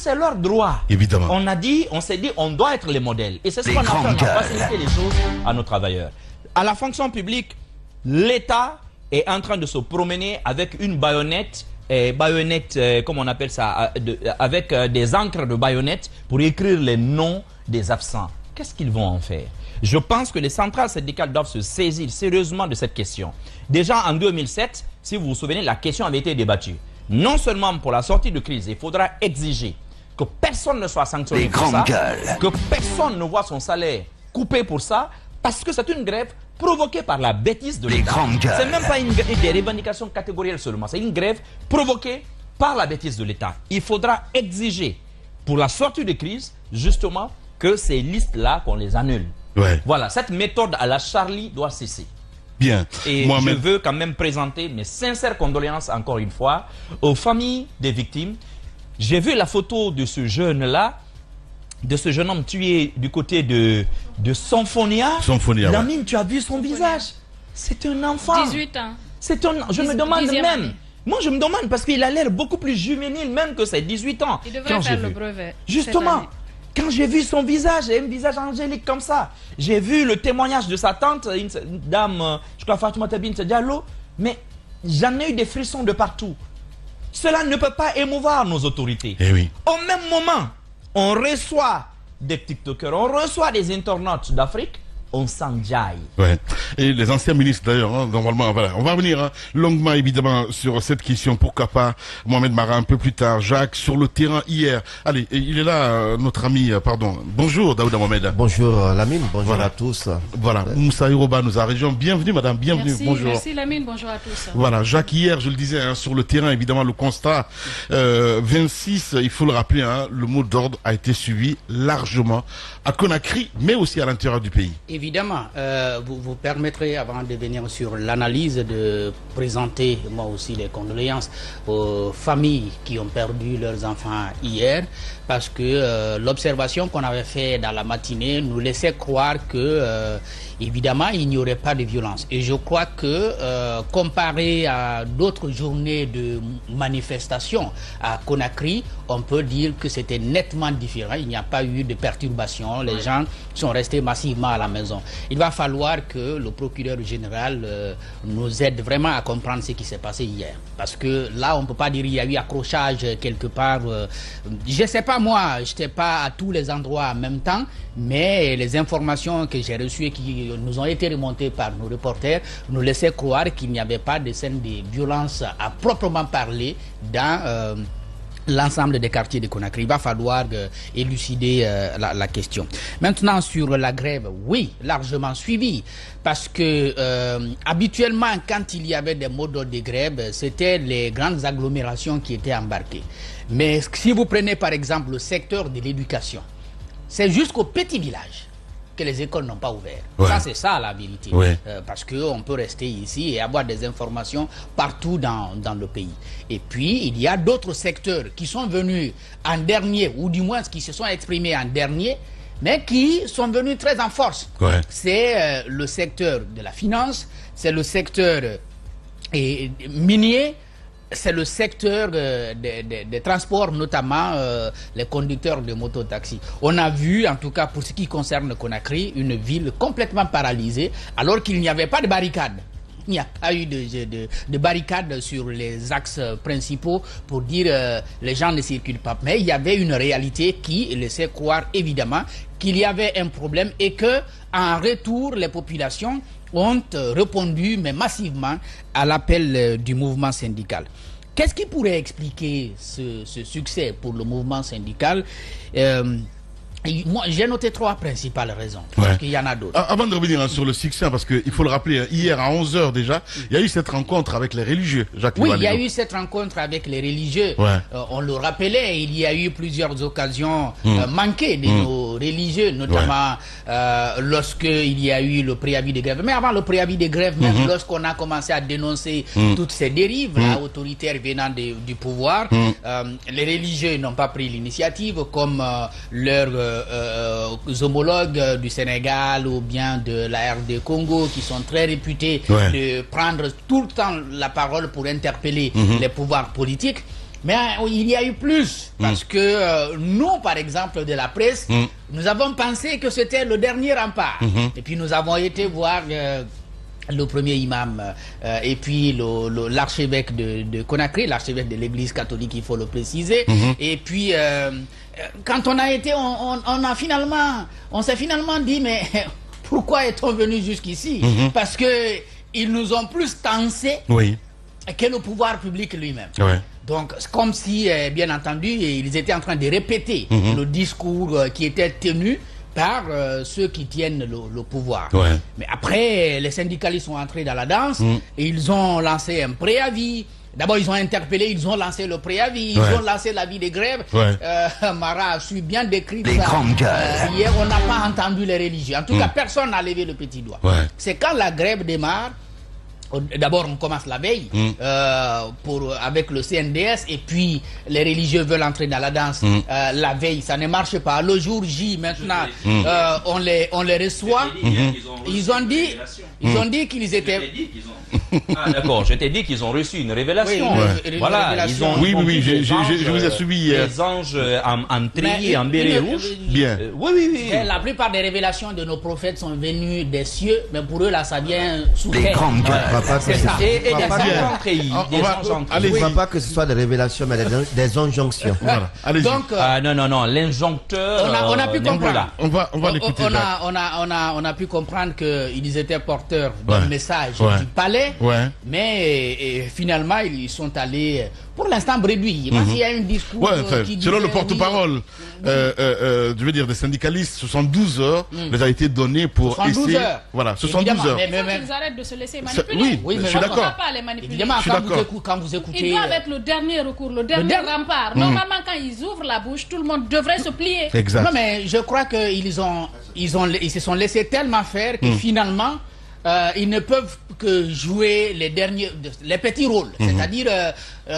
c'est leur droit. Évidemment. On s'est dit, on doit être les modèles. Et c'est ce qu'on a fait, on a facilité les choses à nos travailleurs. À la fonction publique, l'État est en train de se promener avec une baïonnette, comme on appelle ça, avec des encres de baïonnette pour écrire les noms des absents. Qu'est-ce qu'ils vont en faire? Je pense que les centrales syndicales doivent se saisir sérieusement de cette question. Déjà en 2007, si vous vous souvenez, la question avait été débattue. Non seulement pour la sortie de crise, il faudra exiger que personne ne soit sanctionné pour ça, que personne ne voit son salaire coupé pour ça, parce que c'est une grève provoquée par la bêtise de l'État. C'est même pas des revendications catégorielles seulement, c'est une grève provoquée par la bêtise de l'État. Il faudra exiger pour la sortie de crise, justement, que ces listes-là, qu'on les annule. Ouais. Voilà, cette méthode à la Charlie doit cesser. Bien. Et je veux quand même présenter mes sincères condoléances encore une fois aux familles des victimes. J'ai vu la photo de ce jeune-là, de ce jeune homme tué du côté de Symphonia. Lamine, ouais. Tu as vu son visage? C'est un enfant. 18 ans. Je me demande même. Moi, je me demande parce qu'il a l'air beaucoup plus juvénile même que ses 18 ans. Il devrait faire le brevet. Justement. Quand j'ai vu son visage, un visage angélique comme ça, j'ai vu le témoignage de sa tante, une dame, je crois Fatoumata Bint Diallo, mais j'en ai eu des frissons de partout. Cela ne peut pas émouvoir nos autorités. Eh oui. Au même moment, on reçoit des TikTokers, on reçoit des internautes d'Afrique, on s'enjaille. Ouais. Et les anciens ministres d'ailleurs, hein, normalement, voilà. On va revenir longuement évidemment sur cette question. Pourquoi pas Mohamed Mara un peu plus tard. Jacques, sur le terrain hier. Allez, il est là, notre ami, pardon. Bonjour Daouda Mohamed. Bonjour Lamine, bonjour à tous. Voilà, Moussa Iroba nous a rejoint. Bienvenue madame, bienvenue. Merci, bonjour. Merci Lamine, bonjour à tous. Voilà, Jacques, hier, je le disais, hein, sur le terrain, évidemment, le constat 26, il faut le rappeler, hein, le mot d'ordre a été suivi largement à Conakry, mais aussi à l'intérieur du pays. Évidemment, vous permettrez, avant de venir sur l'analyse, de présenter moi aussi les condoléances aux familles qui ont perdu leurs enfants hier, parce que l'observation qu'on avait fait dans la matinée nous laissait croire que évidemment il n'y aurait pas de violence. Et je crois que comparé à d'autres journées de manifestations à Conakry, on peut dire que c'était nettement différent. Il n'y a pas eu de perturbation, les gens sont restés massivement à la maison. Il va falloir que le procureur général nous aide vraiment à comprendre ce qui s'est passé hier. Parce que là, on ne peut pas dire qu'il y a eu accrochage quelque part. Je ne sais pas moi, je n'étais pas à tous les endroits en même temps, mais les informations que j'ai reçues et qui nous ont été remontées par nos reporters nous laissaient croire qu'il n'y avait pas de scène de violence à proprement parler dans l'ensemble des quartiers de Conakry. Il va falloir élucider la question. Maintenant, sur la grève, oui, largement suivi, parce que habituellement, quand il y avait des modes de grève, c'était les grandes agglomérations qui étaient embarquées. Mais si vous prenez par exemple le secteur de l'éducation, c'est jusqu'au petit village que les écoles n'ont pas ouvert. Ouais. Ça, c'est ça la vérité. Ouais. Parce qu'on peut rester ici et avoir des informations partout dans le pays. Et puis, il y a d'autres secteurs qui sont venus en dernier, ou du moins qui se sont exprimés en dernier, mais qui sont venus très en force. Ouais. C'est le secteur de la finance, c'est le secteur minier, c'est le secteur des transports, notamment les conducteurs de mototaxi. On a vu, en tout cas pour ce qui concerne Conakry, une ville complètement paralysée, alors qu'il n'y avait pas de barricades. Il n'y a pas eu de barricades sur les axes principaux pour dire les gens ne circulent pas. Mais il y avait une réalité qui laissait croire évidemment qu'il y avait un problème et que en retour, les populations ont répondu, mais massivement, à l'appel du mouvement syndical. Qu'est-ce qui pourrait expliquer ce succès pour le mouvement syndical? Moi, j'ai noté 3 principales raisons, parce qu'il y en a d'autres. Avant de revenir sur le succès, parce qu'il faut le rappeler, hier à 11h déjà, il y a eu cette rencontre avec les religieux, Jacques. Oui, il y a eu cette rencontre avec les religieux. Ouais. On le rappelait, il y a eu plusieurs occasions manquées de nos religieux, notamment lorsqu'il y a eu le préavis de grève. Mais avant le préavis de grève, même lorsqu'on a commencé à dénoncer toutes ces dérives autoritaires venant du pouvoir, les religieux n'ont pas pris l'initiative comme leurs homologues du Sénégal ou bien de la RD Congo qui sont très réputés de prendre tout le temps la parole pour interpeller les pouvoirs politiques. Mais il y a eu plus, parce que nous, par exemple, de la presse, nous avons pensé que c'était le dernier rempart. Et puis nous avons été voir le premier imam et puis l'archevêque de Conakry, l'archevêque de l'église catholique, il faut le préciser. Et puis quand on a été, on s'est finalement dit, mais pourquoi est-on venu jusqu'ici? Parce que ils nous ont plus tensé que le pouvoir public lui-même. Donc, comme si, bien entendu, ils étaient en train de répéter le discours qui était tenu par ceux qui tiennent le pouvoir. Mais après, les syndicalistes sont entrés dans la danse et ils ont lancé un préavis. D'abord, ils ont interpellé, ils ont lancé le préavis, ils ont lancé l'avis de grève. Mara a su bien décrire ça. Hier, on n'a pas entendu les religieux. En tout cas, personne n'a levé le petit doigt. C'est quand la grève démarre. D'abord, on commence la veille avec le CNDS et puis les religieux veulent entrer dans la danse la veille. Ça ne marche pas. Le jour J, maintenant, on les reçoit. Ils ont dit qu'ils étaient... Ah d'accord, je t'ai dit qu'ils ont reçu une révélation. Voilà, ils ont je vous ai suivi hier. Les anges en treillis, en béret rouge. Bien. Oui. La plupart des révélations de nos prophètes sont venues des cieux, mais pour eux là, ça vient sous terre. C'est ça. Et des anges en treillis. Je ne crois pas que ce soit des révélations, mais des injonctions. Donc, non, l'injoncteur. On a pu comprendre. On va l'écouter. On a pu comprendre qu'ils étaient porteurs d'un message du palais. Mais finalement, ils sont allés, pour l'instant, bredouilles. Il y a un discours qui dit... Selon le porte-parole, je veux dire, des syndicalistes, 72 heures les a été données pour 72 essayer... heures. Voilà, 72 heures. Ils arrêtent de se laisser manipuler. Oui, mais je suis d'accord. Pas les manipuler. Évidemment, quand vous écoutez... Ils doivent être le dernier recours, le dernier rempart. Normalement, quand ils ouvrent la bouche, tout le monde devrait se plier. Exact. Non, mais je crois qu'ils se sont laissés tellement faire que finalement... ils ne peuvent que jouer les petits rôles. C'est-à-dire,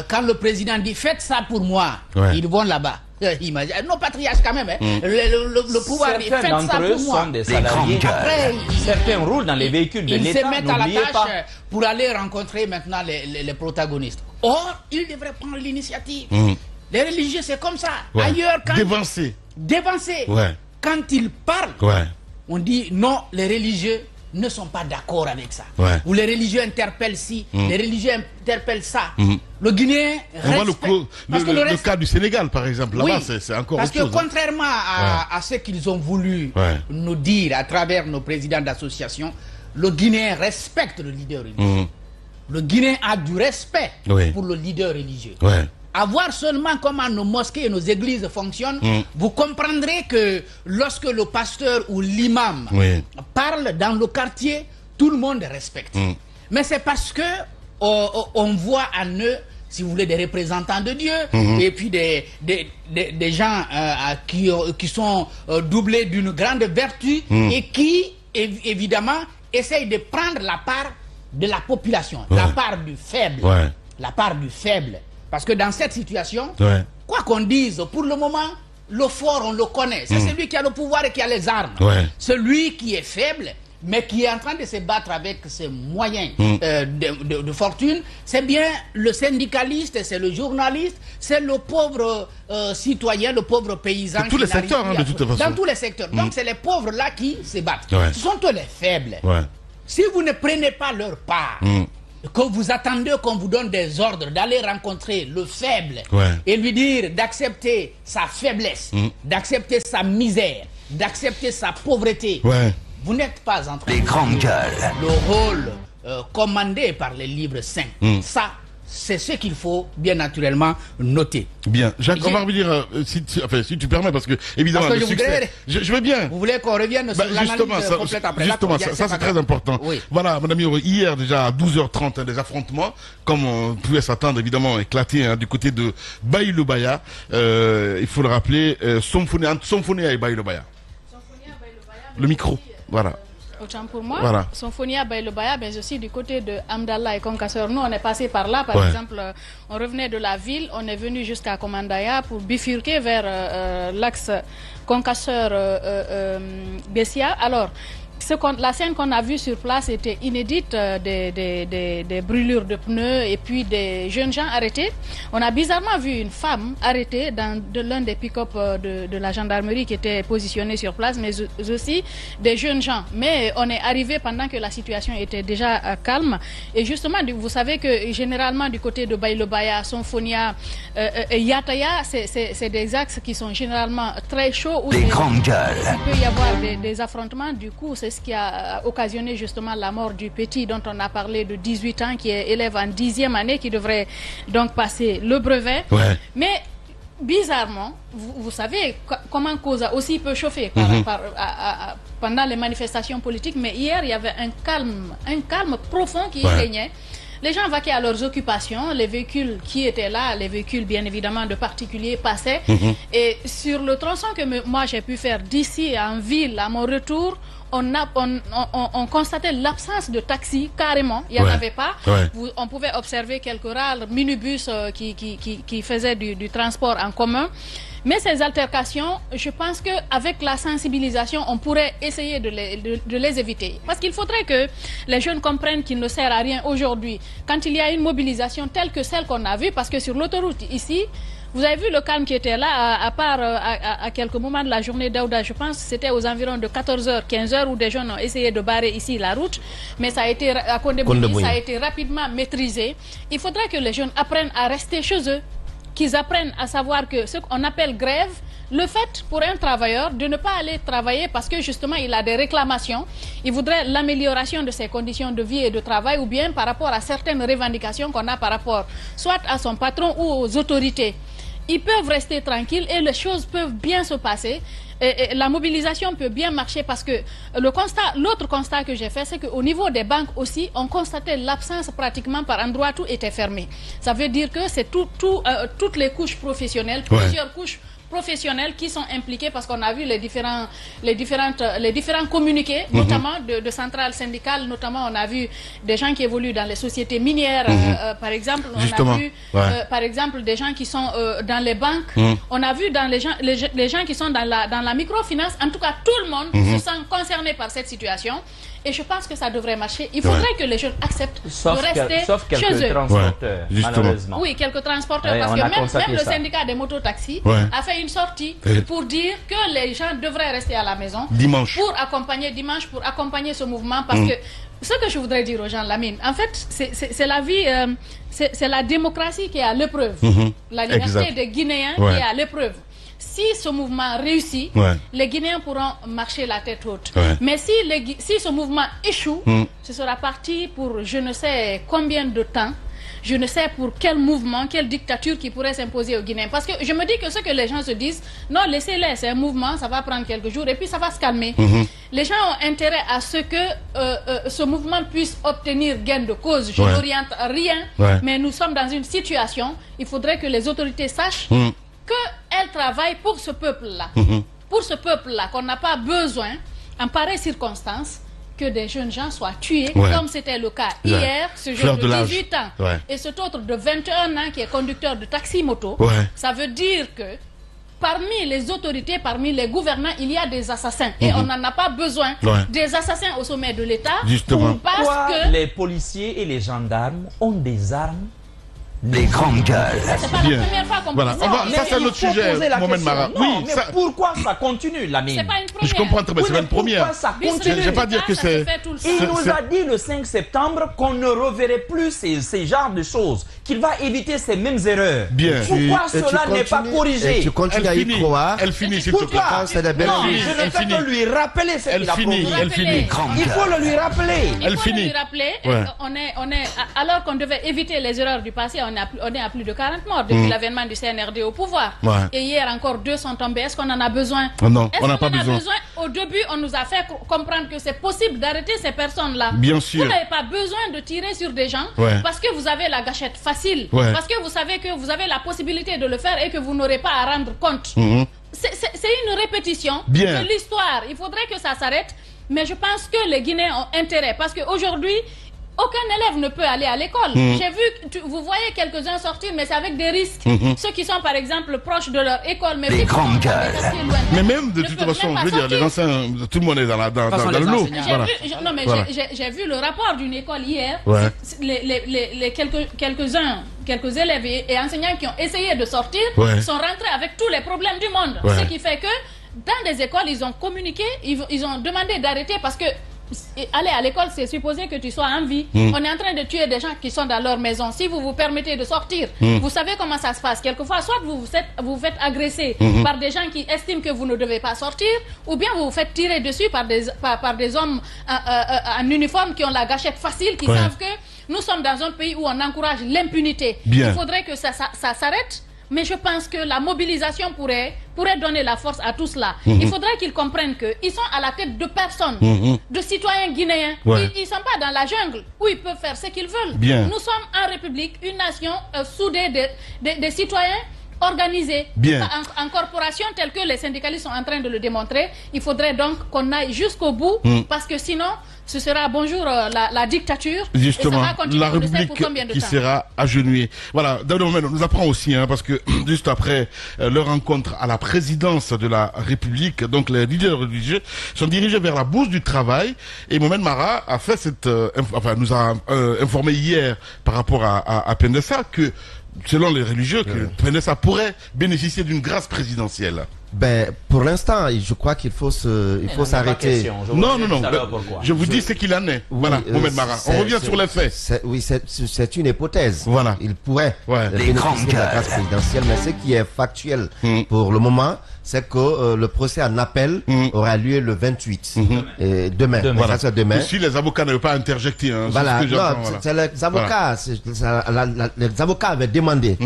quand le président dit « faites ça pour moi », ils vont là-bas. Nos patriarches quand même, le pouvoir dit « faites ça pour moi ». Sont des salariés. Après, certains roulent dans les véhicules de l'État. Ils se mettent à la tâche pour aller rencontrer maintenant les protagonistes. Or, ils devraient prendre l'initiative. Les religieux, c'est comme ça. Ailleurs, quand... Dévancer. Quand ils parlent, on dit non, les religieux ne sont pas d'accord avec ça. Ou les religieux interpellent ci, les religieux interpellent ça. Le Guinéen le cas du Sénégal, par exemple, là-bas, c'est encore autre chose. Parce que contrairement à ce qu'ils ont voulu nous dire à travers nos présidents d'association, le Guinéen respecte le leader religieux. Le Guinéen a du respect pour le leader religieux. À voir seulement comment nos mosquées et nos églises fonctionnent, vous comprendrez que lorsque le pasteur ou l'imam parle dans le quartier, tout le monde respecte. Mais c'est parce que on voit en eux, si vous voulez, des représentants de Dieu, et puis des gens qui sont doublés d'une grande vertu et qui, évidemment, essayent de prendre la part de la population, la part du faible. La part du faible. Parce que dans cette situation, quoi qu'on dise, pour le moment, le fort, on le connaît. C'est celui qui a le pouvoir et qui a les armes. Celui qui est faible, mais qui est en train de se battre avec ses moyens de fortune, c'est bien le syndicaliste, c'est le journaliste, c'est le pauvre citoyen, le pauvre paysan. Dans tous les secteurs, de toute façon. Dans tous les secteurs. Donc c'est les pauvres là qui se battent. Ce sont eux les faibles. Si vous ne prenez pas leur part, que vous attendez qu'on vous donne des ordres d'aller rencontrer le faible et lui dire d'accepter sa faiblesse, d'accepter sa misère, d'accepter sa pauvreté, vous n'êtes pas en train de jouer le rôle commandé par les livres saints. Ça, c'est ce qu'il faut bien naturellement noter. Bien. Jacques, on va revenir, si tu permets, parce que évidemment, parce que le succès... Je veux bien. Vous voulez qu'on revienne sur l'analyse complète après? Justement, ça c'est très important. Voilà, mon ami, hier déjà à 12h30, des affrontements, comme on pouvait s'attendre, évidemment, éclatés du côté de Baïlobaya. Il faut le rappeler, Somfonia et Baïlobaya. Le micro, voilà. Autant pour moi, Somfonia Baïlobaya, mais aussi du côté de Amdallah et Concasseur. Nous, on est passé par là, par exemple, on revenait de la ville, on est venu jusqu'à Komandaya pour bifurquer vers l'axe Concasseur-Bessia. Alors, la scène qu'on a vue sur place était inédite, des brûlures de pneus et puis des jeunes gens arrêtés. On a bizarrement vu une femme arrêtée dans l'un des pick-up de la gendarmerie qui était positionné sur place, mais aussi des jeunes gens. Mais on est arrivé pendant que la situation était déjà calme. Et justement, vous savez que généralement du côté de Baïlo-Baya, Sonfonia et Yataya, c'est des axes qui sont généralement très chauds. Où il peut y avoir des affrontements. Du coup, c'est ce qui a occasionné justement la mort du petit dont on a parlé de 18 ans, qui est élève en 10e année, qui devrait donc passer le brevet. Ouais. Mais bizarrement, vous savez comment Koza aussi peut chauffer pendant les manifestations politiques, mais hier il y avait un calme profond qui régnait. Les gens vaquaient à leurs occupations, les véhicules qui étaient là, les véhicules bien évidemment de particuliers passaient. Et sur le tronçon que moi j'ai pu faire d'ici en ville, à mon retour, on constatait l'absence de taxis carrément, il n'y en avait pas. On pouvait observer quelques rares minibus qui faisaient du transport en commun. Mais ces altercations, je pense qu'avec la sensibilisation, on pourrait essayer de les éviter. Parce qu'il faudrait que les jeunes comprennent qu'il ne sert à rien aujourd'hui, quand il y a une mobilisation telle que celle qu'on a vue, parce que sur l'autoroute ici, vous avez vu le calme qui était là, à part à quelques moments de la journée d'Aouda, je pense que c'était aux environs de 14h, 15h, où des jeunes ont essayé de barrer ici la route, mais ça a été, à Condé-Bouilly, ça a été rapidement maîtrisé. Il faudrait que les jeunes apprennent à rester chez eux, qu'ils apprennent à savoir que ce qu'on appelle grève, le fait pour un travailleur de ne pas aller travailler parce que justement il a des réclamations, il voudrait l'amélioration de ses conditions de vie et de travail, ou bien par rapport à certaines revendications qu'on a par rapport soit à son patron ou aux autorités. Ils peuvent rester tranquilles et les choses peuvent bien se passer. Et la mobilisation peut bien marcher, parce que l'autre constat que j'ai fait, c'est qu'au niveau des banques aussi, on constatait l'absence pratiquement par endroits, tout était fermé. Ça veut dire que c'est toutes les couches professionnelles, plusieurs couches professionnels qui sont impliqués, parce qu'on a vu les différents communiqués, notamment de centrales syndicales, notamment on a vu des gens qui évoluent dans les sociétés minières, par exemple, on a vu par exemple des gens qui sont dans les banques, on a vu dans les gens qui sont dans la microfinance. En tout cas, tout le monde se sent concerné par cette situation. Et je pense que ça devrait marcher. Il faudrait que les jeunes acceptent de rester sauf quelques chez eux. Transporteurs, malheureusement. Oui, quelques transporteurs, parce que même le syndicat des mototaxis a fait une sortie pour dire que les gens devraient rester à la maison dimanche pour accompagner ce mouvement. Parce que ce que je voudrais dire aux gens, Lamine, en fait, c'est la vie, c'est la démocratie qui est à l'épreuve. La liberté des Guinéens qui est à l'épreuve. Si ce mouvement réussit, les Guinéens pourront marcher la tête haute. Mais si ce mouvement échoue, ce sera parti pour je ne sais combien de temps, je ne sais pour quel mouvement, quelle dictature qui pourrait s'imposer aux Guinéens. Parce que je me dis que ce que les gens se disent, non, laissez-les, c'est un mouvement, ça va prendre quelques jours et puis ça va se calmer. Les gens ont intérêt à ce que ce mouvement puisse obtenir gain de cause. Je n'oriente rien, mais nous sommes dans une situation, il faudrait que les autorités sachent qu'elles travaillent pour ce peuple-là. Pour ce peuple-là, qu'on n'a pas besoin, en pareille circonstance, que des jeunes gens soient tués, comme c'était le cas hier, ce jeune de 18 ans, et cet autre de 21 ans qui est conducteur de taxi-moto. Ça veut dire que parmi les autorités, parmi les gouvernants, il y a des assassins. Et on n'en a pas besoin des assassins au sommet de l'État. Pourquoi les policiers et les gendarmes ont des armes? Les grandes gueules. C'est pas la première fois qu'on voilà. Ça, c'est un autre sujet, Mohamed Mara. Non, mais pourquoi ça continue, Lamine? C'est pas une première. Je comprends très bien, c'est pas une première. Ça continue. Je ne vais pas dire que c'est... Il nous a dit le 5 septembre qu'on ne reverrait plus ces genres de choses, qu'il va éviter ces mêmes erreurs. Bien. Pourquoi cela n'est pas corrigé? Tu continues à y croire. Elle finit, s'il te plaît. Non, je ne fais que lui rappeler ce qu'il a promis. Elle finit. Il faut le lui rappeler. Elle finit. Il faut le lui rappeler. Alors qu'on devait éviter les erreurs du passé, on est à plus de 40 morts depuis l'avènement du CNRD au pouvoir. Et hier encore 2 sont tombés. Est-ce qu'on en a besoin? Non, on n'a pas besoin. Au début, on nous a fait comprendre que c'est possible d'arrêter ces personnes-là. Bien sûr. Vous n'avez pas besoin de tirer sur des gens parce que vous avez la gâchette facile. Parce que vous savez que vous avez la possibilité de le faire et que vous n'aurez pas à rendre compte. C'est une répétition de l'histoire. Il faudrait que ça s'arrête. Mais je pense que les Guinéens ont intérêt. Parce qu'aujourd'hui, aucun élève ne peut aller à l'école. J'ai vu, vous voyez quelques-uns sortir, mais c'est avec des risques. Ceux qui sont, par exemple, proches de leur école, mais les grandes gueules. Mais même de toute façon, je veux dire, les anciens, tout le monde est dans le lot. Voilà. Non, mais j'ai vu le rapport d'une école hier. Ouais. Quelques élèves et enseignants qui ont essayé de sortir sont rentrés avec tous les problèmes du monde. Ce qui fait que dans des écoles, ils ont communiqué, ils ont demandé d'arrêter parce que aller à l'école, c'est supposé que tu sois en vie. On est en train de tuer des gens qui sont dans leur maison. Si vous vous permettez de sortir, vous savez comment ça se passe. Quelquefois, soit vous vous faites agresser par des gens qui estiment que vous ne devez pas sortir, ou bien vous vous faites tirer dessus par des hommes en uniforme qui ont la gâchette facile, qui savent que nous sommes dans un pays où on encourage l'impunité. Il faudrait que ça s'arrête. Mais je pense que la mobilisation pourrait donner la force à tout cela. Il faudrait qu'ils comprennent qu'ils sont à la tête de personnes, de citoyens guinéens. Ils ne sont pas dans la jungle où ils peuvent faire ce qu'ils veulent. Nous sommes en République, une nation soudée des citoyens organisés en corporation telles que les syndicalistes sont en train de le démontrer. Il faudrait donc qu'on aille jusqu'au bout parce que sinon ce sera bonjour la dictature. Justement, et ça va continuer, la République qui sera agenouillée. Voilà, dans le moment, on nous apprend aussi, parce que juste après leur rencontre à la présidence de la République, donc les leaders religieux sont dirigés vers la bourse du travail. Et Mohamed Mara a fait nous a informé hier par rapport à Pendessa que selon les religieux, que Pendessa pourrait bénéficier d'une grâce présidentielle. Ben, pour l'instant, je crois qu'il faut s'arrêter. Non. Je vous dis ce qu'il en est. Voilà, Mohamed Mara. On revient sur les faits. C'est une hypothèse. Voilà. Il pourrait bénéficier de la grâce présidentielle, mais ce qui est factuel pour le moment, c'est que le procès en appel aura lieu le 28. Demain. Voilà. Ça, demain. Si les avocats n'avaient pas interjecté. Voilà. C'est les avocats. Les avocats avaient demandé,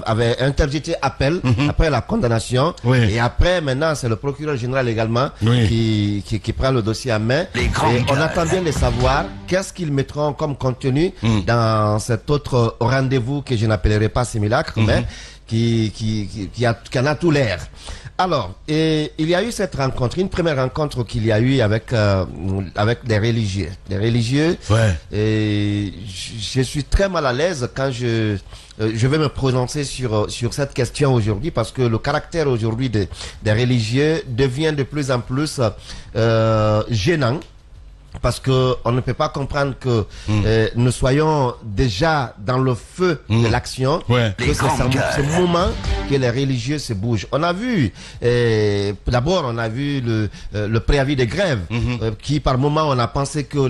avaient interjecté appel après la condamnation. Et après, maintenant, c'est le procureur général également qui prend le dossier en main. Et on attend bien de savoir qu'est-ce qu'ils mettront comme contenu dans cet autre rendez-vous que je n'appellerai pas simulacre, mais qui en a tout l'air. Alors, il y a eu cette rencontre, une première rencontre qu'il y a eu avec des religieux. Des religieux. Et je suis très mal à l'aise quand je vais me prononcer sur cette question aujourd'hui parce que le caractère aujourd'hui des religieux devient de plus en plus gênant. Parce que on ne peut pas comprendre que nous soyons déjà dans le feu de l'action, que c'est ce moment que les religieux se bougent. On a vu, d'abord on a vu le préavis de grève, qui par moment on a pensé que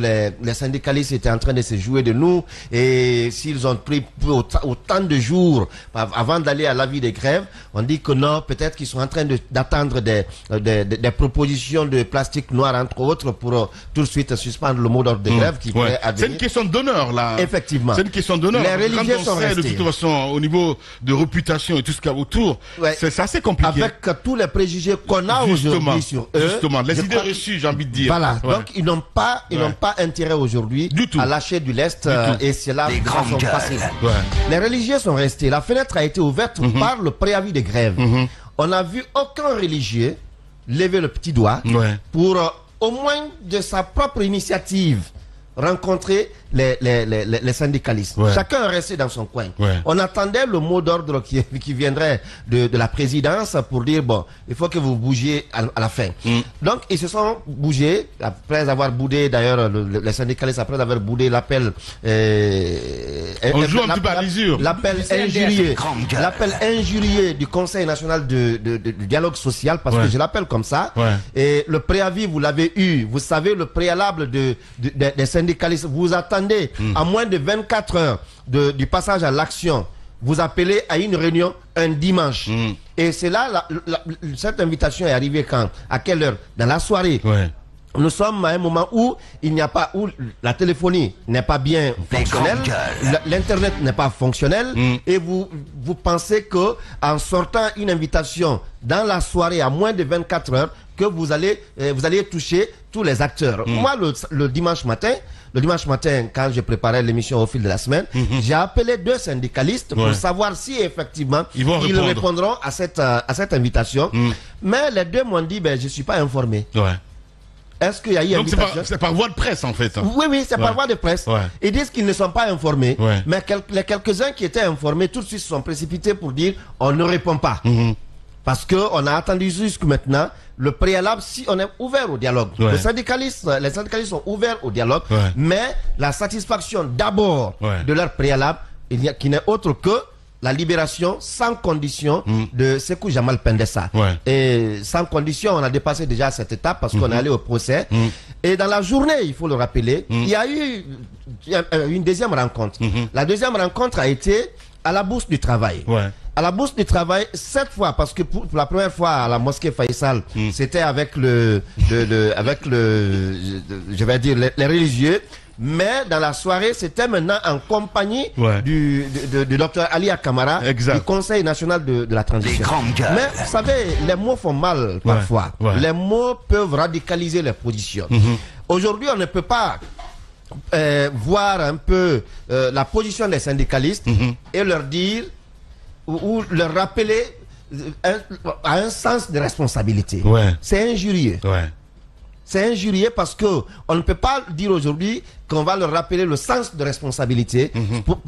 les syndicalistes étaient en train de se jouer de nous, et s'ils ont pris autant de jours avant d'aller à l'avis de grève, on dit que non, peut-être qu'ils sont en train d'attendre des propositions de plastique noir entre autres pour tout de suite suspendre le mot d'ordre de grève qui pourrait advenir. C'est une question d'honneur là. Effectivement. C'est une question d'honneur. Les religieux sont restés. De toute façon, au niveau de réputation et tout ce qu'il y a autour, c'est assez compliqué. Avec tous les préjugés qu'on a aujourd'hui sur eux. Justement, les idées reçues, j'ai envie de dire. Voilà. Donc ils n'ont pas intérêt aujourd'hui à lâcher du lest et c'est là de façon facile. Les religieux sont restés. La fenêtre a été ouverte par le préavis de grève. On n'a vu aucun religieux lever le petit doigt pour au moins de sa propre initiative, rencontrer les syndicalistes. Chacun est resté dans son coin. On attendait le mot d'ordre qui viendrait de la présidence pour dire, bon, il faut que vous bougiez à la fin. Donc, ils se sont bougés, après avoir boudé, d'ailleurs, les syndicalistes, après avoir boudé l'appel... on joue un petit peu à l'usure. L'appel injurié du Conseil national du dialogue social, parce que je l'appelle comme ça. Et le préavis, vous l'avez eu. Vous savez, le préalable des syndicalistes, vous attendez à moins de 24 heures du passage à l'action, vous appelez à une réunion un dimanche. Et c'est là, cette invitation est arrivée quand? À quelle heure? Dans la soirée. Nous sommes à un moment où il n'y a pas, où la téléphonie n'est pas bien fonctionnelle, l'internet n'est pas fonctionnel, et vous pensez que en sortant une invitation dans la soirée à moins de 24 heures, que vous allez toucher tous les acteurs. Moi, le dimanche matin, quand je préparais l'émission au fil de la semaine, j'ai appelé 2 syndicalistes pour savoir si effectivement ils répondront à cette invitation. Mais les 2 m'ont dit, je suis pas informé. Est-ce qu'il y a eu invitation? Donc c'est par voie de presse en fait. Oui, c'est par voie de presse. Ils disent qu'ils ne sont pas informés. Mais les quelques-uns qui étaient informés tout de suite se sont précipités pour dire on ne répond pas. Parce qu'on a attendu jusque maintenant le préalable si on est ouvert au dialogue. Les syndicalistes sont ouverts au dialogue, mais la satisfaction d'abord de leur préalable, qui n'est autre que la libération sans condition de Sékou Jamal Pendessa. Et sans condition, on a dépassé déjà cette étape parce qu'on est allé au procès. Et dans la journée, il faut le rappeler, il y a eu une deuxième rencontre. La deuxième rencontre a été à la Bourse du Travail. À la Bourse du Travail, cette fois, parce que pour la première fois à la mosquée Faisal, c'était avec je vais dire, les religieux. Mais dans la soirée, c'était maintenant en compagnie du docteur Ali Akamara, du Conseil national de la transition. Mais vous savez, les mots font mal parfois. Les mots peuvent radicaliser les positions. Aujourd'hui, on ne peut pas voir un peu la position des syndicalistes et leur dire ou leur rappeler à un sens de responsabilité. C'est injurieux. C'est injurieux parce que on ne peut pas dire aujourd'hui qu'on va leur rappeler le sens de responsabilité,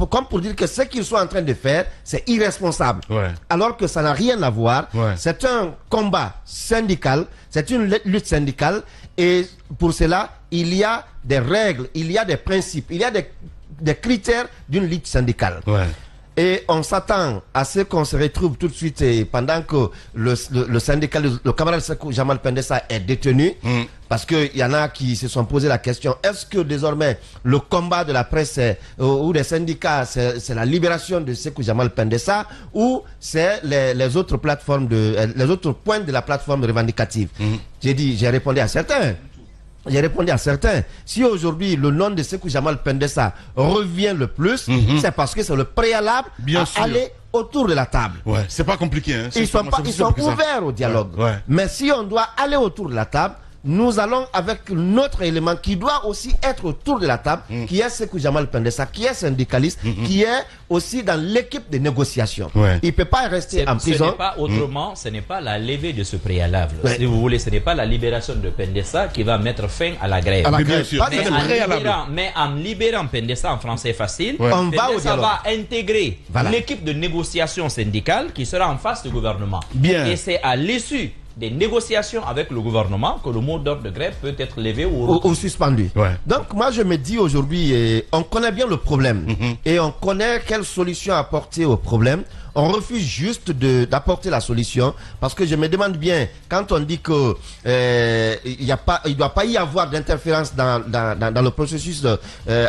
comme pour dire que ce qu'ils sont en train de faire, c'est irresponsable. Alors que ça n'a rien à voir. C'est un combat syndical, c'est une lutte syndicale, et pour cela, il y a des règles, il y a des principes, il y a des critères d'une lutte syndicale. Et on s'attend à ce qu'on se retrouve tout de suite pendant que le syndicat, le camarade Sékou Jamal Pendessa est détenu, parce qu'il y en a qui se sont posé la question, est-ce que désormais le combat de la presse ou des syndicats, c'est la libération de Sékou Jamal Pendessa, ou c'est les autres plateformes les autres points de la plateforme revendicative? J'ai répondu à certains. Si aujourd'hui le nom de Sékou Jamal Pendessa revient le plus, c'est parce que c'est le préalable à aller autour de la table. C'est pas compliqué. Hein. Ils sont ouverts au dialogue. Mais si on doit aller autour de la table, nous allons avec notre élément qui doit aussi être autour de la table, qui est Sékou Jamal Pendessa, qui est syndicaliste, qui est aussi dans l'équipe de négociation. Il ne peut pas rester en prison. Ce n'est pas autrement, ce n'est pas la levée de ce préalable. Si vous voulez, ce n'est pas la libération de Pendessa qui va mettre fin à la grève. Mais en libérant Pendessa, en français facile, Pendessa va intégrer l'équipe de négociation syndicale qui sera en face du gouvernement. Et c'est à l'issue des négociations avec le gouvernement que le mot d'ordre de grève peut être levé ou suspendu. Donc moi je me dis aujourd'hui, on connaît bien le problème et on connaît quelle solution apporter au problème. On refuse juste d'apporter la solution parce que je me demande bien, quand on dit que il ne doit pas y avoir d'interférence dans le processus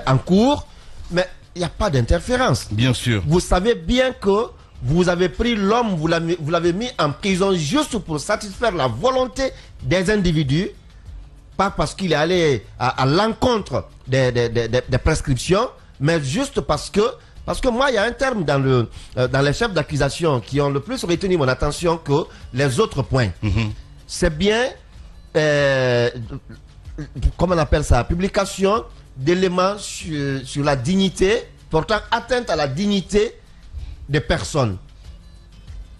en cours, mais il n'y a pas d'interférence. Bien sûr. Vous savez bien que vous avez pris l'homme, vous l'avez mis en prison juste pour satisfaire la volonté des individus, pas parce qu'il est allé à l'encontre des prescriptions, mais juste parce que moi, il y a un terme dans les chefs d'accusation qui ont le plus retenu mon attention que les autres points. C'est bien, comment on appelle ça, publication d'éléments sur la dignité, portant atteinte à la dignité des personnes.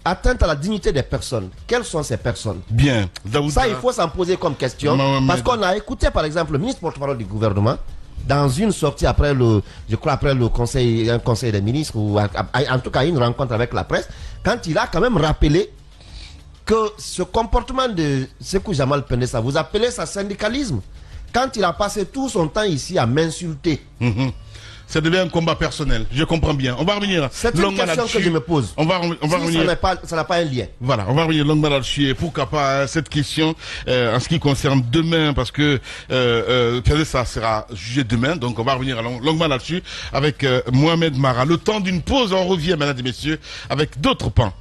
Atteinte à la dignité des personnes. Quelles sont ces personnes? Bien. Ça, il faut s'en poser comme question. Parce qu'on a écouté, par exemple, le ministre porte-parole du gouvernement, dans une sortie après le conseil des ministres, ou en tout cas une rencontre avec la presse, quand il a quand même rappelé que ce comportement de Sékou Jamal Pendessa, vous appelez ça syndicalisme, quand il a passé tout son temps ici à m'insulter. Ça devient un combat personnel. Je comprends bien. On va revenir. C'est une question que je me pose. On va revenir. Ça n'a pas un lien. Voilà. On va revenir longuement là-dessus. Et pourquoi pas cette question en ce qui concerne demain, parce que ça sera jugé demain. Donc on va revenir longuement là-dessus avec Mohamed Mara. Le temps d'une pause, on revient, mesdames et messieurs, avec d'autres pans